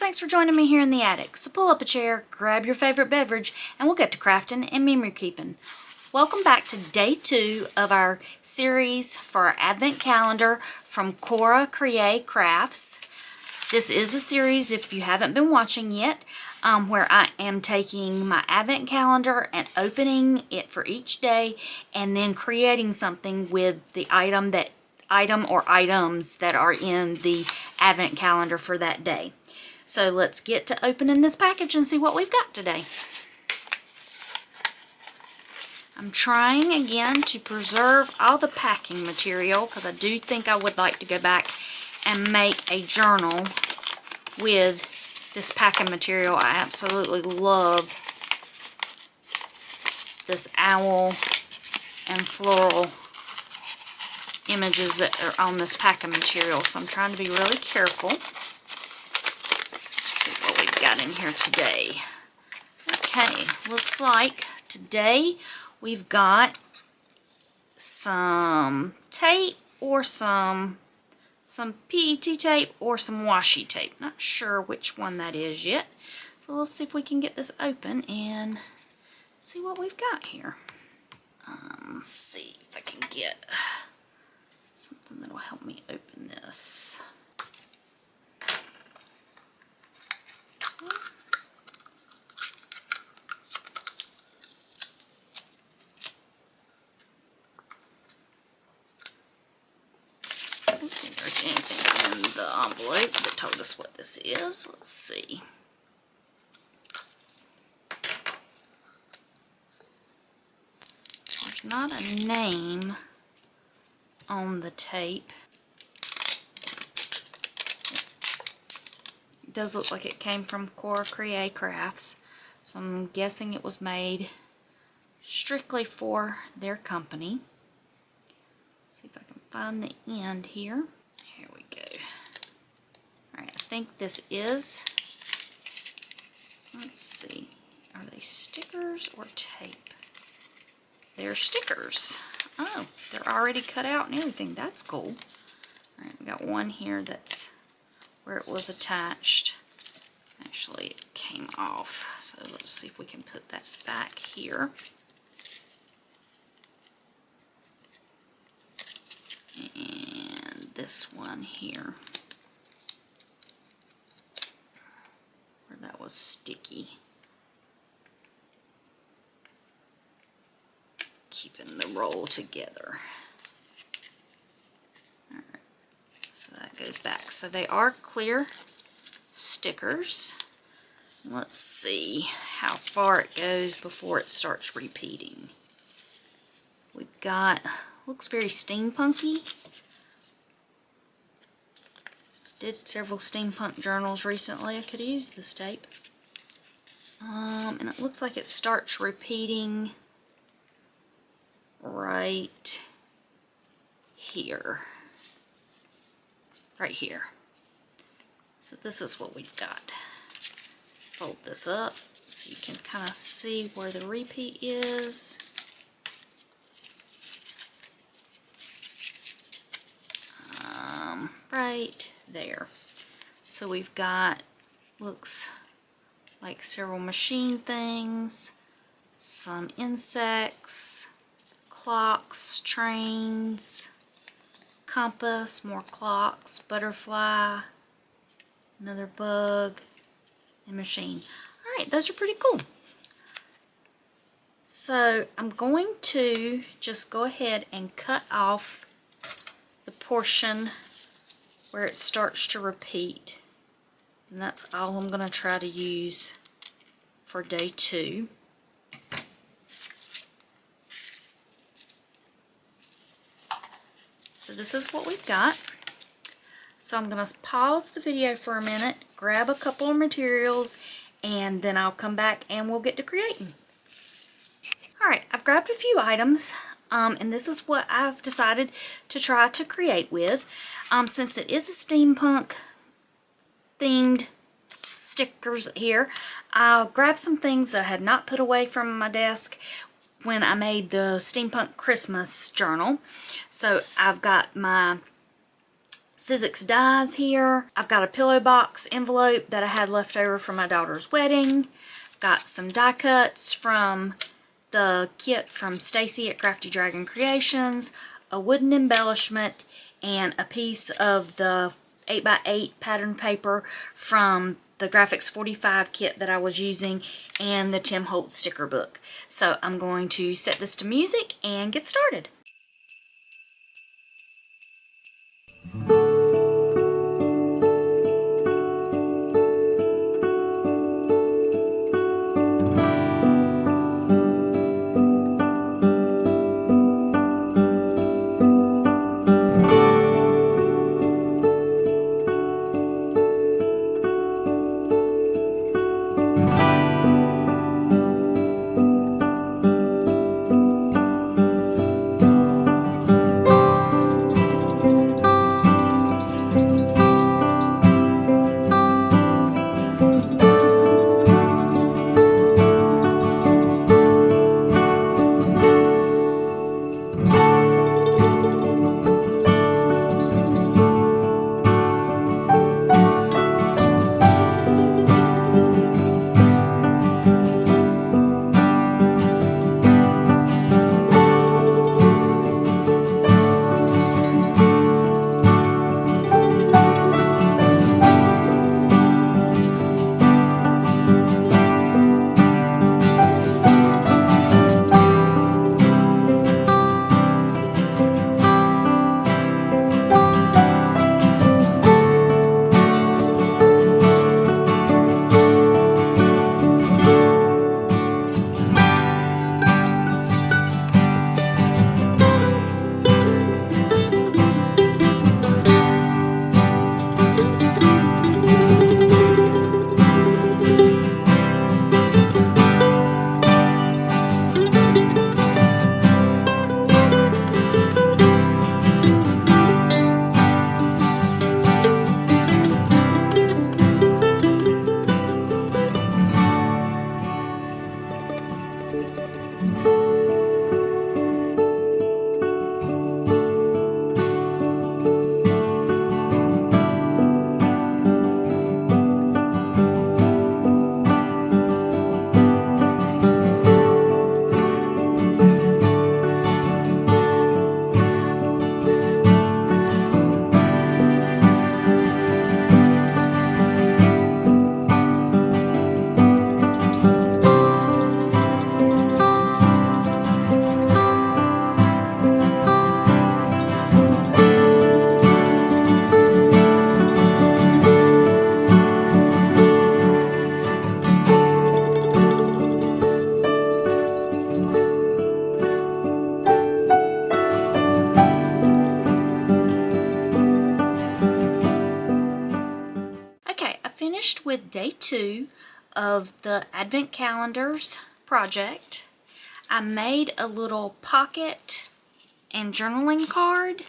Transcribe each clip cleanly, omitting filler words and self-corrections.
thanks for joining me here in the attic. So pull up a chair, grab your favorite beverage, and we'll get to crafting and memory keeping. Welcome back to day 2 of our series for our advent calendar from Cora Crea Crafts. This is a series, if you haven't been watching yet, where I am taking my advent calendar and opening it for each day and then creating something with the item or items that are in the advent calendar for that day. So let's get to opening this package and see what we've got today. I'm trying again to preserve all the packing material because I do think I would like to go back and make a journal with this packing material. I absolutely love this owl and floral images that are on this packing material, so I'm trying to be really careful. Let's see what we've got in here today. Okay, looks like today we've got some tape or some PET tape or some washi tape. Not sure which one that is yet. So let's see if we can get this open and see what we've got here. Let's see if I can get something that will help me open this. I don't think there's anything in the envelope that told us what this is. Let's see. There's not a name on the tape. It does look like it came from Cora Crea Crafts, so I'm guessing it was made strictly for their company. Let's see if I can find the end here. Here we go. Alright, I think this is, let's see, are they stickers or tape? They're stickers. Oh, they're already cut out and everything. That's cool. Alright, we got one here that's where it was attached. Actually, it came off. So let's see if we can put that back here. And this one here, where that was sticky. Keeping the roll together. Alright, so that goes back. So they are clear stickers. Let's see how far it goes before it starts repeating. We've got, looks very steampunky. Did several steampunk journals recently. I could use this tape. And it looks like it starts repeating right here. Right here. So this is what we've got. Fold this up so you can kind of see where the repeat is. Right there. So we've got, looks like several machine things, some insects, clocks, trains, compass, more clocks, butterfly, another bug, and machine. Alright, those are pretty cool. So I'm going to just go ahead and cut off the portion where it starts to repeat. And that's all I'm going to try to use for day 2. So this is what we've got. So I'm going to pause the video for a minute, grab a couple of materials, and then I'll come back and we'll get to creating. Alright, I've grabbed a few items, and this is what I've decided to try to create with. Since it is a steampunk themed stickers here, I'll grab some things that I had not put away from my desk when I made the steampunk Christmas journal. So I've got my Sizzix dies here. I've got a pillow box envelope that I had left over from my daughter's wedding. Got some die cuts from the kit from Stacy at Crafty Dragon Creations, a wooden embellishment, and a piece of the 8x8 pattern paper from the Graphics 45 kit that I was using, and the Tim Holtz sticker book. So I'm going to set this to music and get started. Finished with day 2 of the Advent Calendars project. I made a little pocket and journaling card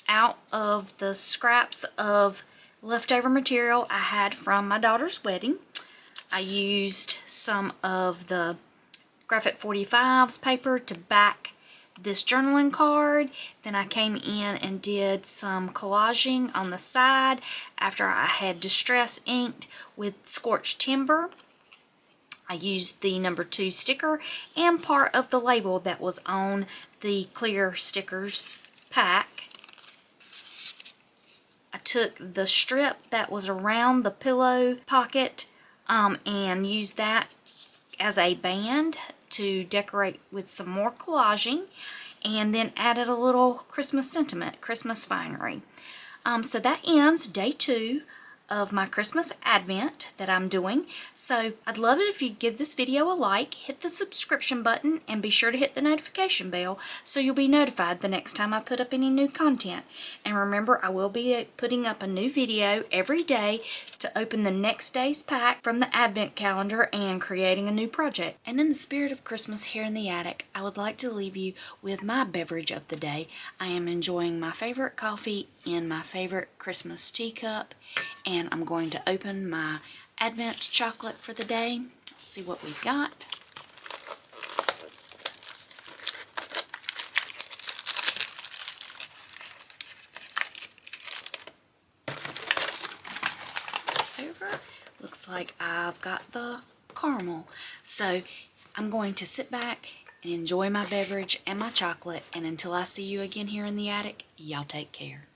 out of the scraps of leftover material I had from my daughter's wedding. I used some of the Graphic 45's paper to back this journaling card. Then I came in and did some collaging on the side after I had distress inked with scorched timber. I used the number 2 sticker and part of the label that was on the clear stickers pack. I took the strip that was around the pillow pocket and used that as a band to decorate with some more collaging, and then added a little Christmas sentiment, Christmas finery. So that ends day 2 of my Christmas Advent that I'm doing. So I'd love it if you'd give this video a like, hit the subscription button, and be sure to hit the notification bell so you'll be notified the next time I put up any new content. And remember, I will be putting up a new video every day to open the next day's pack from the Advent calendar and creating a new project. And in the spirit of Christmas here in the attic, I would like to leave you with my beverage of the day. I am enjoying my favorite coffee in my favorite Christmas teacup, and I'm going to open my Advent chocolate for the day. Let's see what we've got. over. Looks like I've got the caramel. So I'm going to sit back and enjoy my beverage and my chocolate. And until I see you again here in the attic, y'all take care.